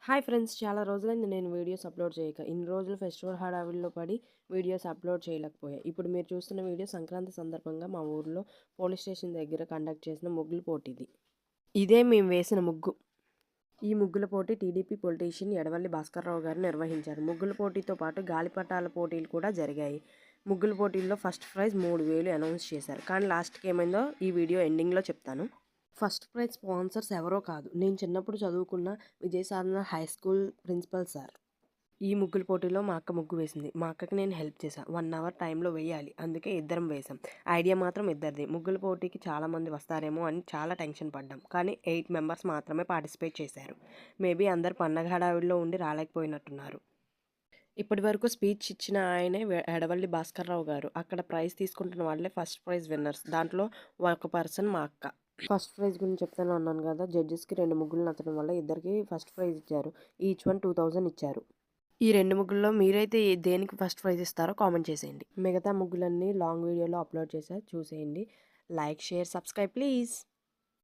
Hi friends, చాలా రోజులైంది నేను వీడియోస్ అప్లోడ్ చేయక. ఇన్ని రోజులు ఫెస్టివల్ హడావిడిలో పడి వీడియోస్ అప్లోడ్ చేయలేకపోయా. ఇప్పుడు మీరు చూస్తున్న వీడియో సంక్రాంతి సందర్భంగా మా ఊర్లో పోలీస్ స్టేషన్ దగ్గర కండక్ట్ చేసిన ముగ్గుల పోటీది. ఇదే మేము వేసిన ముగ్గు. ఈ ముగ్గుల పోటీ టీడీపీ పొలిటీషియన్ ఎడవల్లి భాస్కర్రావు గారు నిర్వహించారు. ముగ్గుల పోటీతో పాటు గాలిపటాల పోటీలు కూడా జరిగాయి. ముగ్గుల పోటీల్లో ఫస్ట్ ప్రైజ్ 3,000 అనౌన్స్ చేశారు. కానీ లాస్ట్కి ఏమైందో ఈ వీడియో ఎండింగ్లో చెప్తాను. ఫస్ట్ ప్రైజ్ స్పాన్సర్స్ ఎవరో కాదు, నేను చిన్నప్పుడు చదువుకున్న విజయసాధన హై స్కూల్ ప్రిన్సిపల్ సార్. ఈ ముగ్గుల పోటీలో మా అక్క ముగ్గు వేసింది. మా అక్కకి నేను హెల్ప్ చేశాను. 1 అవర్ టైంలో వేయాలి, అందుకే ఇద్దరం వేసాం. ఐడియా మాత్రం ఇద్దరిది. ముగ్గుల పోటీకి చాలామంది వస్తారేమో అని చాలా టెన్షన్ పడ్డాం. కానీ 8 మెంబర్స్ మాత్రమే పార్టిసిపేట్ చేశారు. మేబీ అందరు పండగ హడావిడిలో ఉండి రాలేకపోయినట్టున్నారు. ఇప్పటి వరకు స్పీచ్ ఇచ్చిన ఆయనే ఎడవల్లి భాస్కర్రావు గారు. అక్కడ ప్రైజ్ తీసుకుంటున్న వాళ్ళే ఫస్ట్ ప్రైజ్ విన్నర్స్. దాంట్లో ఒక పర్సన్ మా అక్క. ఫస్ట్ ప్రైజ్ గురించి చెప్తాను అన్నాను కదా, జడ్జెస్కి 2 ముగ్గులు నచ్చడం వల్ల ఇద్దరికి ఫస్ట్ ప్రైజ్ ఇచ్చారు. ఈచ్ వన్ 2,000 ఇచ్చారు. ఈ 2 ముగ్గుల్లో మీరైతే దేనికి ఫస్ట్ ప్రైజ్ ఇస్తారో కామెంట్ చేసేయండి. మిగతా ముగ్గులన్నీ లాంగ్ వీడియోలో అప్లోడ్ చేశారు, చూసేయండి. Like, share, subscribe please.